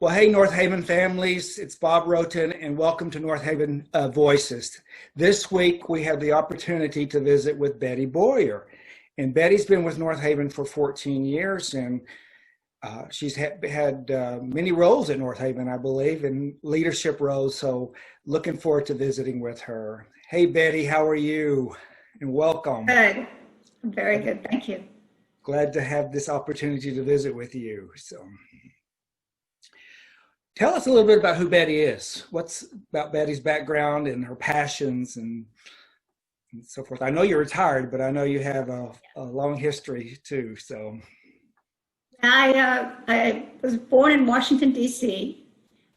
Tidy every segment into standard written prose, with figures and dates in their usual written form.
Well, hey, Northaven families, it's Bob Roton, and welcome to Northaven Voices. This week, we have the opportunity to visit with Betty Boyer. And Betty's been with Northaven for 14 years, and she's had many roles at Northaven, I believe, in leadership roles, so looking forward to visiting with her. Hey, Betty, how are you? And welcome. Good. I'm very good, thank you. Glad to have this opportunity to visit with you. So, tell us a little bit about who Betty is. What's about Betty's background and her passions and so forth. I know you're retired, but I know you have a long history too. So, I was born in Washington, D.C.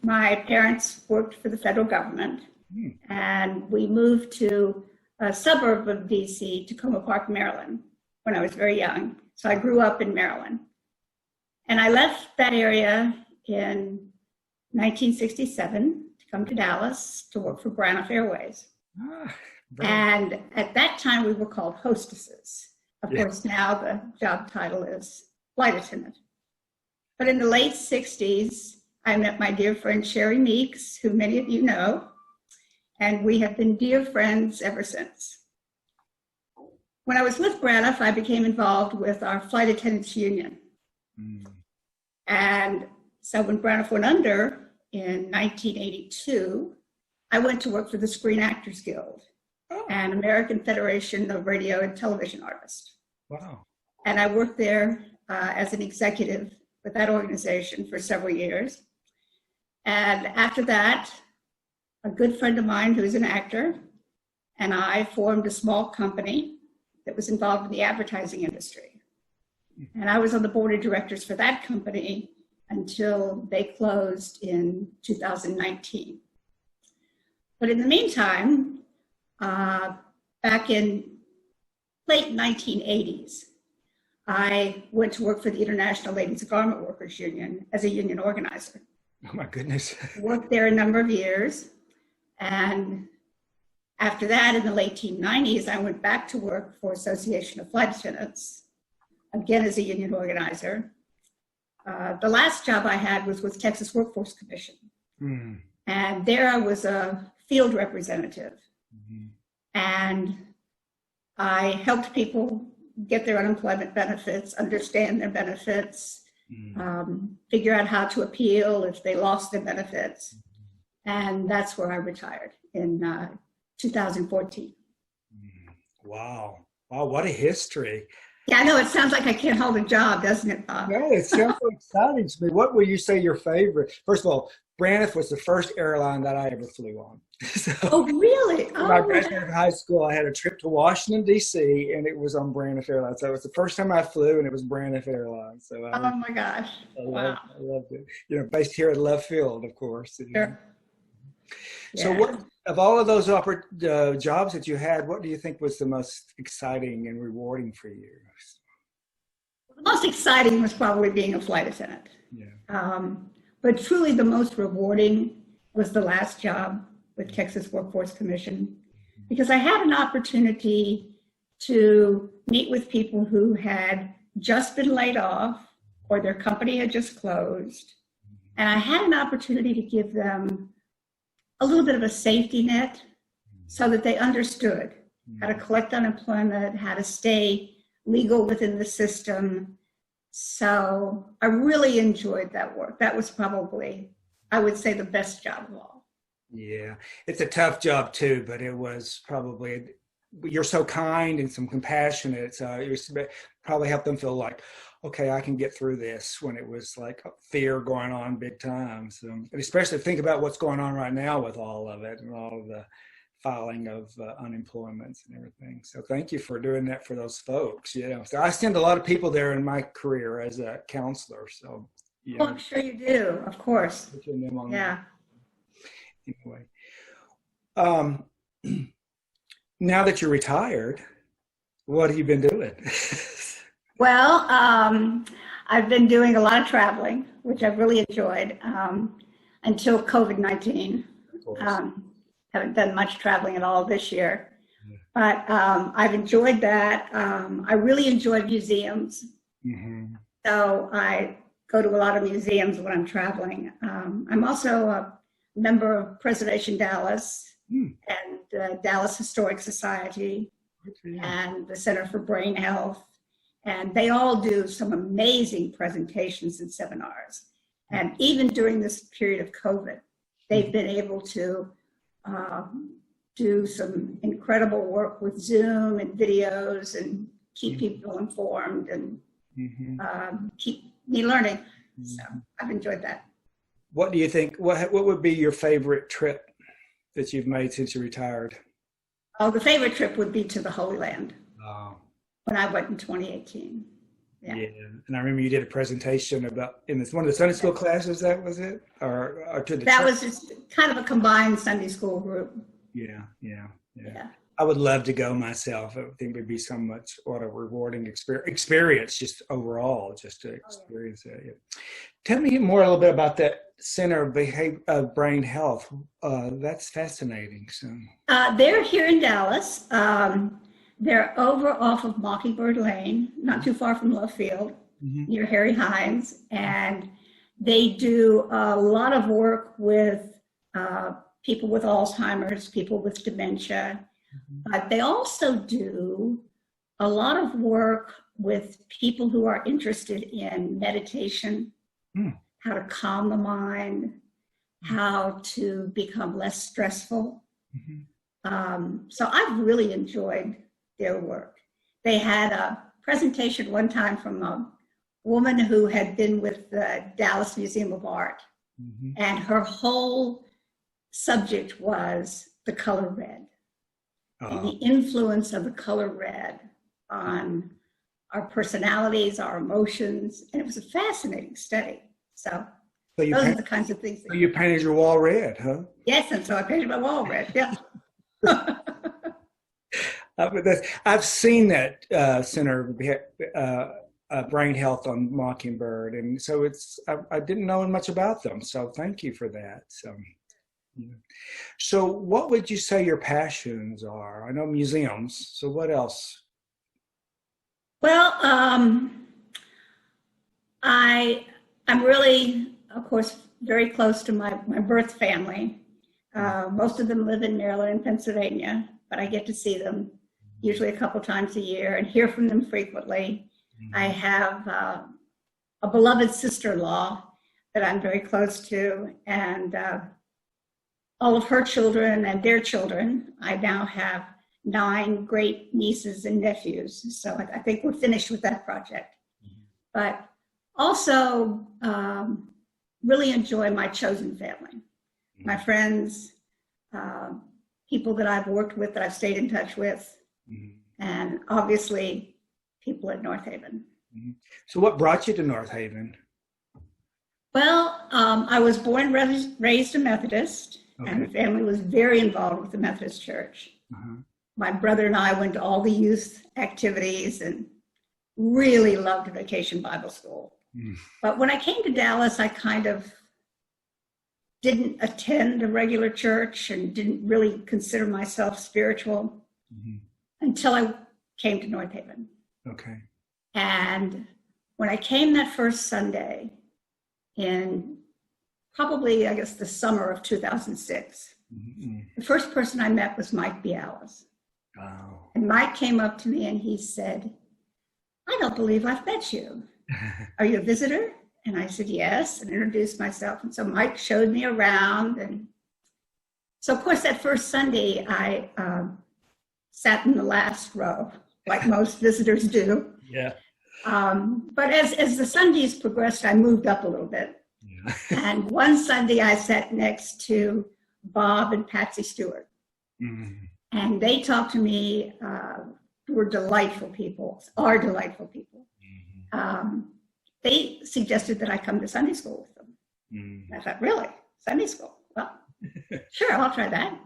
My parents worked for the federal government, and we moved to a suburb of D.C., Tacoma Park, Maryland, when I was very young. So I grew up in Maryland. And I left that area in 1967 to come to Dallas to work for Braniff Airways. And at that time, we were called hostesses. Of course, now the job title is flight attendant. But in the late 60s, I met my dear friend Sherry Meeks, who many of you know, and we have been dear friends ever since. When I was with Braniff, I became involved with our flight attendants union. And so when Braniff went under in 1982, I went to work for the Screen Actors Guild, an American Federation of Radio and Television Artists. Wow. And I worked there as an executive with that organization for several years. And after that, a good friend of mine who's an actor and I formed a small company that was involved in the advertising industry. And I was on the board of directors for that company until they closed in 2019. But in the meantime, back in late 1980s, I went to work for the International Ladies Garment Workers Union as a union organizer. Oh my goodness. Worked there a number of years. And after that, in the late 1990s, I went back to work for Association of Flight Attendants, again as a union organizer. The last job I had was with Texas Workforce Commission. And there I was a field representative. And I helped people get their unemployment benefits, understand their benefits, figure out how to appeal if they lost their benefits. And that's where I retired in 2014. Wow. Wow, what a history. Yeah, I know it sounds like I can't hold a job, doesn't it, Bob? No, it sounds so exciting to me. What would you say your favorite? First of all, Braniff was the first airline that I ever flew on. So, oh, really? When I graduated high school, I had a trip to Washington, D.C., and it was on Braniff Airlines. So it was the first time I flew, and it was Braniff Airlines. So oh, my gosh. I loved it. You know, based here at Love Field, of course. Sure. So what, of all of those jobs that you had, what do you think was the most exciting and rewarding for you? The most exciting was probably being a flight attendant. But truly the most rewarding was the last job with Texas Workforce Commission, because I had an opportunity to meet with people who had just been laid off or their company had just closed. And I had an opportunity to give them a little bit of a safety net so that they understood how to collect unemployment, how to stay legal within the system. So I really enjoyed that work. That was probably, I would say, the best job of all. Yeah, it's a tough job too, but it was probably, you're so kind and so compassionate. So it was probably helped them feel like, okay, I can get through this, when it was like fear going on big time. So, and especially think about what's going on right now with all of it and all of the filing of unemployment and everything. So thank you for doing that for those folks. You know, so I send a lot of people there in my career as a counselor. So oh, I'm sure you do, of course. Yeah. Anyway, now that you're retired, what have you been doing? Well, I've been doing a lot of traveling, which I've really enjoyed until COVID-19. Haven't done much traveling at all this year, but I've enjoyed that. I really enjoy museums. So I go to a lot of museums when I'm traveling. I'm also a member of Preservation Dallas and Dallas Historic Society and the Center for Brain Health. And they all do some amazing presentations and seminars. And even during this period of COVID, they've been able to do some incredible work with Zoom and videos and keep people informed and keep me learning. So I've enjoyed that. What do you think, what would be your favorite trip that you've made since you retired? Oh, the favorite trip would be to the Holy Land. Oh. When I went in 2018. Yeah. And I remember you did a presentation about in one of the Sunday school classes. That was it, or to the that church? Was just kind of a combined Sunday school group. Yeah. I would love to go myself. I think it would be so much what a rewarding experience just overall, just to experience that. Yeah. Tell me more a little bit about that Center of Brain Health. That's fascinating. So they're here in Dallas. They're over off of Mockingbird Lane, not too far from Love Field, near Harry Hines. And they do a lot of work with people with Alzheimer's, people with dementia. But they also do a lot of work with people who are interested in meditation, how to calm the mind, how to become less stressful. So I've really enjoyed their work. They had a presentation one time from a woman who had been with the Dallas Museum of Art, and her whole subject was the color red and the influence of the color red on our personalities, our emotions, and it was a fascinating study. So those are the kinds of things. So you painted your wall red, huh? Yes, and so I painted my wall red, yeah. I've seen that Center of Brain Health on Mockingbird, and so I didn't know much about them. So thank you for that. So what would you say your passions are? I know museums. So what else? Well, I'm really, of course, very close to my birth family. Most of them live in Maryland and Pennsylvania, but I get to see them usually a couple times a year and hear from them frequently. I have a beloved sister-in-law that I'm very close to, and all of her children and their children. I now have 9 great nieces and nephews, so I think we're finished with that project. But also really enjoy my chosen family, my friends, people that I've worked with, that I've stayed in touch with, and obviously people at Northaven. So what brought you to Northaven? Well, I was born and raised a Methodist, and the family was very involved with the Methodist Church. My brother and I went to all the youth activities and really loved Vacation Bible School. But when I came to Dallas, I kind of didn't attend a regular church and didn't really consider myself spiritual until I came to Northaven. Okay. And when I came that first Sunday in probably, I guess, the summer of 2006, the first person I met was Mike Bialas. Wow. And Mike came up to me and he said, "I don't believe I've met you. Are you a visitor?" And I said, "Yes," and introduced myself. And so Mike showed me around. And so, of course, that first Sunday, I sat in the last row, like most visitors do. Yeah. But as the Sundays progressed, I moved up a little bit. Yeah. And one Sunday, I sat next to Bob and Patsy Stewart. And they talked to me, were delightful people, are delightful people. They suggested that I come to Sunday school with them. I thought, really? Sunday school? Well, sure, I'll try that.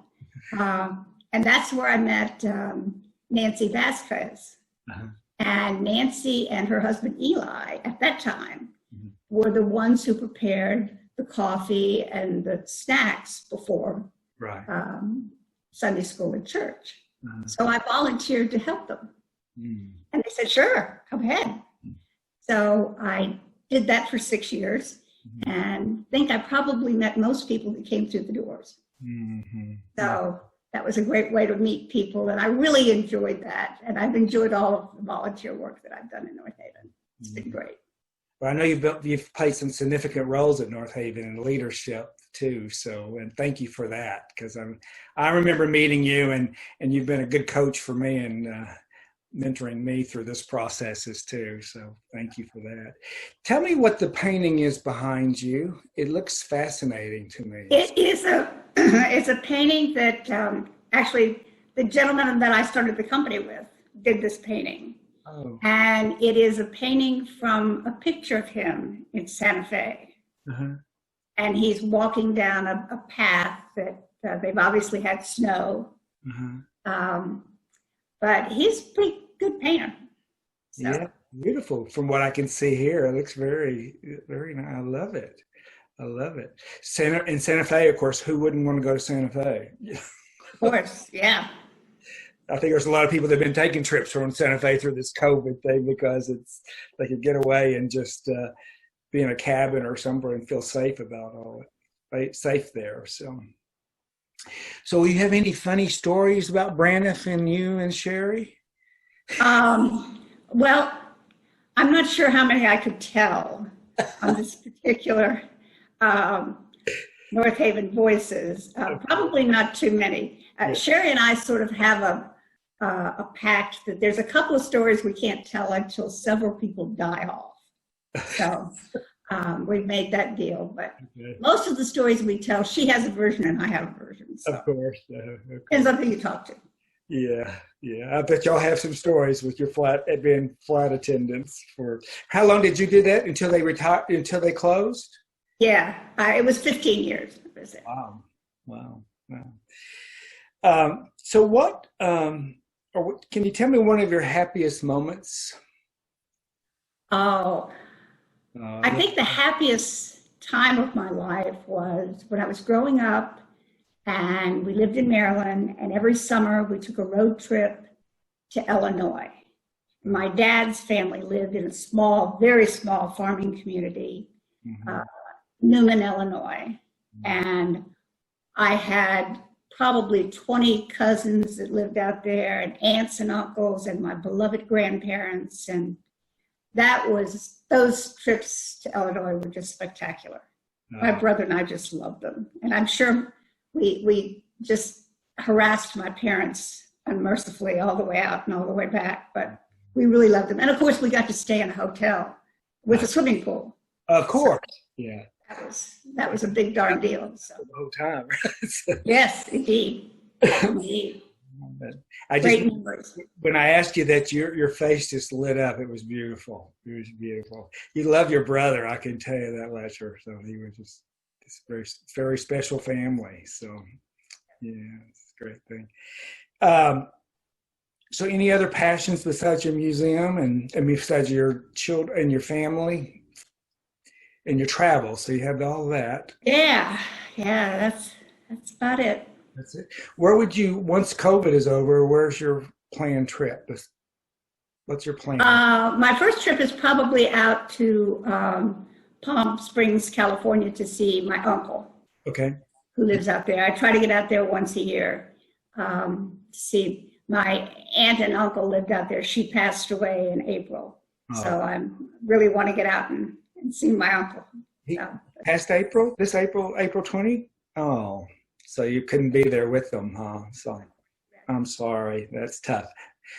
And that's where I met Nancy Vasquez. And Nancy and her husband Eli, at that time, were the ones who prepared the coffee and the snacks before Sunday school and church. So I volunteered to help them. And they said, "Sure, come ahead." So I did that for 6 years, and think I probably met most people that came through the doors. So that was a great way to meet people, and I really enjoyed that. And I've enjoyed all of the volunteer work that I've done in Northaven. It's been great. Well, I know you've played some significant roles at Northaven in leadership too. So, and thank you for that, because I remember meeting you, and you've been a good coach for me and mentoring me through this processes too. So thank you for that. Tell me what the painting is behind you. It looks fascinating to me. It is it's a painting that actually the gentleman that I started the company with did this painting. Oh. And it is a painting from a picture of him in Santa Fe. And he's walking down a path that they've obviously had snow. But he's a pretty good painter. So. Yeah, beautiful. From what I can see here, it looks very, very nice. I love it. I love it. Santa Fe, of course, who wouldn't want to go to Santa Fe? Of course, yeah. I think there's a lot of people that have been taking trips from Santa Fe through this COVID thing because they could get away and just be in a cabin or somewhere and feel safe about all it. Safe there. So you have any funny stories about Braniff and you and Sherry? Well, I'm not sure how many I could tell on this particular Northaven Voices. Probably not too many. Sherry and I sort of have a pact that there's a couple of stories we can't tell until several people die off. So we've made that deal. But most of the stories we tell, she has a version and I have a version. So. Of course. Depends on who you talk to. Yeah. I bet y'all have some stories with your flight attendants. For how long did you do that until they retired? Until they closed? Yeah, it was 15 years. Wow. So what? Can you tell me one of your happiest moments? Oh, I think the happiest time of my life was when I was growing up, and we lived in Maryland, and every summer we took a road trip to Illinois. My dad's family lived in a small, very small farming community, Newman, Illinois. And I had probably 20 cousins that lived out there, and aunts and uncles, and my beloved grandparents. And those trips to Illinois were just spectacular. My brother and I just loved them. And I'm sure we just harassed my parents unmercifully all the way out and all the way back, but we really loved them. And of course we got to stay in a hotel with a swimming pool. Of course. Yeah. That was a big darn deal. So. The whole time. Yes, indeed. Indeed. Great memories. When I asked you that, your face just lit up. It was beautiful. It was beautiful. You love your brother, I can tell you that, Letcher. So he was just very, very special family. So yeah, it's a great thing. So any other passions besides your museum and besides your children and your family and your travel? So you have all that. Yeah, that's about it. That's it. Where would you, once COVID is over, where's your planned trip? What's your plan? My first trip is probably out to Palm Springs, California, to see my uncle. Okay. Who lives out there. I try to get out there once a year to see. My aunt and uncle lived out there. She passed away in April. Oh. So I really want to get out and see my uncle. Past April? This April 20? Oh. So you couldn't be there with them, huh? So I'm sorry. That's tough.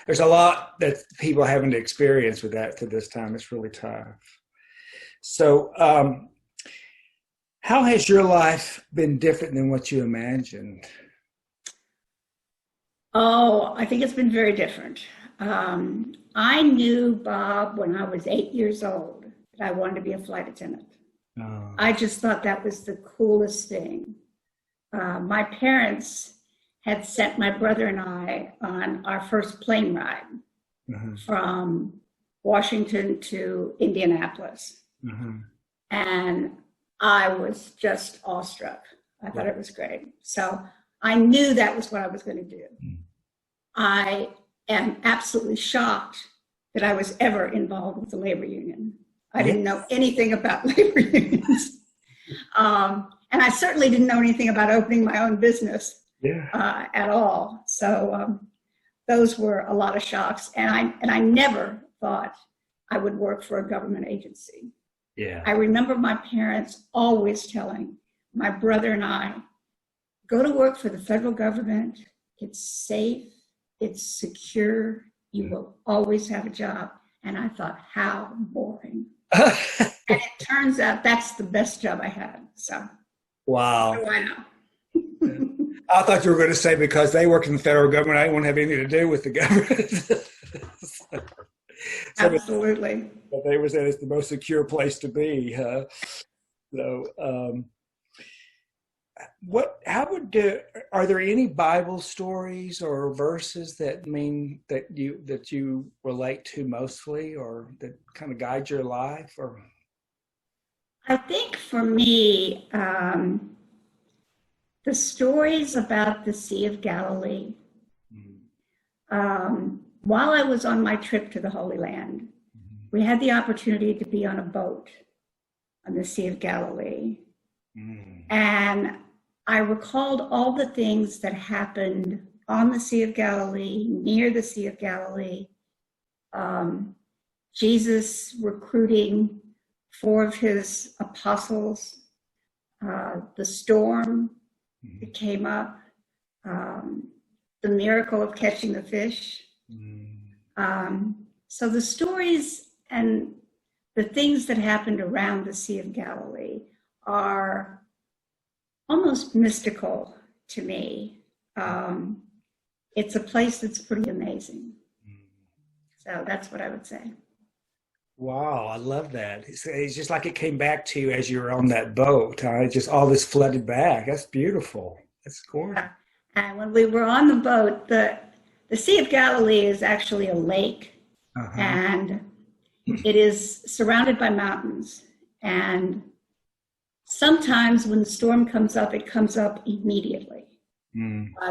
There's a lot that people haven't experienced with that to this time. It's really tough. So how has your life been different than what you imagined? Oh, I think it's been very different. I knew, Bob, when I was 8 years old, that I wanted to be a flight attendant. Oh. I just thought that was the coolest thing. My parents had sent my brother and I on our first plane ride from Washington to Indianapolis. And I was just awestruck. I thought it was great. So I knew that was what I was going to do. I am absolutely shocked that I was ever involved with the labor union. I didn't know anything about labor unions. And I certainly didn't know anything about opening my own business at all. So those were a lot of shocks. And I never thought I would work for a government agency. Yeah. I remember my parents always telling my brother and I, go to work for the federal government. It's safe. It's secure. You will always have a job. And I thought, how boring. And it turns out that's the best job I had. So, wow. What do I know? I thought you were going to say because they work in the federal government, I won't have anything to do with the government. Absolutely. But they were saying it's the most secure place to be. Huh? So, are there any Bible stories or verses that you relate to mostly, or that kind of guide your life? Or I think for me, the stories about the Sea of Galilee. While I was on my trip to the Holy Land, we had the opportunity to be on a boat on the Sea of Galilee. And I recalled all the things that happened on the Sea of Galilee, near the Sea of Galilee. Jesus recruiting 4 of his apostles, the storm that came up, the miracle of catching the fish. So the stories and the things that happened around the Sea of Galilee are almost mystical to me. It's a place that's pretty amazing. So that's what I would say. Wow, I love that. It's just like it came back to you as you were on that boat. Just all this flooded back. That's beautiful. That's gorgeous. And when we were on the boat, the Sea of Galilee is actually a lake, and it is surrounded by mountains. And sometimes when the storm comes up, it comes up immediately.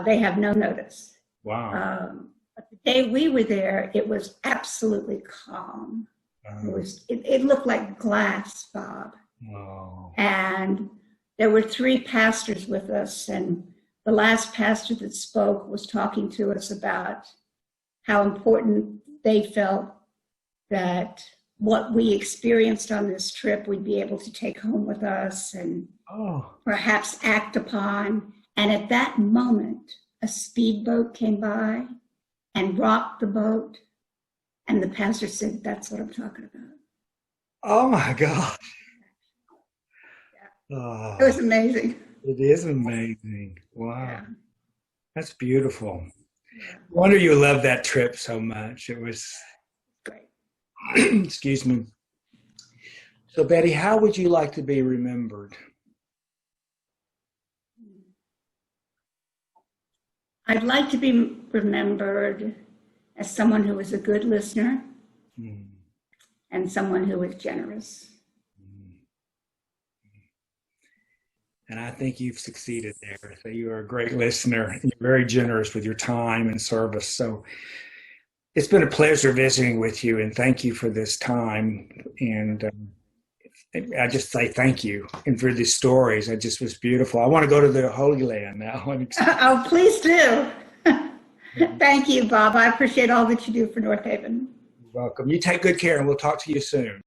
They have no notice. Wow. But the day we were there, it was absolutely calm. It looked like glass, Bob. Wow. And there were 3 pastors with us, and the last pastor that spoke was talking to us about how important they felt that what we experienced on this trip we'd be able to take home with us and perhaps act upon. And at that moment, a speedboat came by and rocked the boat. And the pastor said, that's what I'm talking about. Oh my God. Yeah. Oh, it was amazing. It is amazing. Wow. Yeah. That's beautiful. Yeah. No wonder you loved that trip so much. It was Great. Excuse me. So Betty, how would you like to be remembered? I'd like to be remembered as someone who was a good listener and someone who was generous. And I think you've succeeded there. So you are a great listener. And you're very generous with your time and service. So it's been a pleasure visiting with you, and thank you for this time. And I just say thank you. And for these stories, it just was beautiful. I want to go to the Holy Land now. Oh, please do. Thank you, Bob. I appreciate all that you do for Northaven. You're welcome. You take good care, and we'll talk to you soon.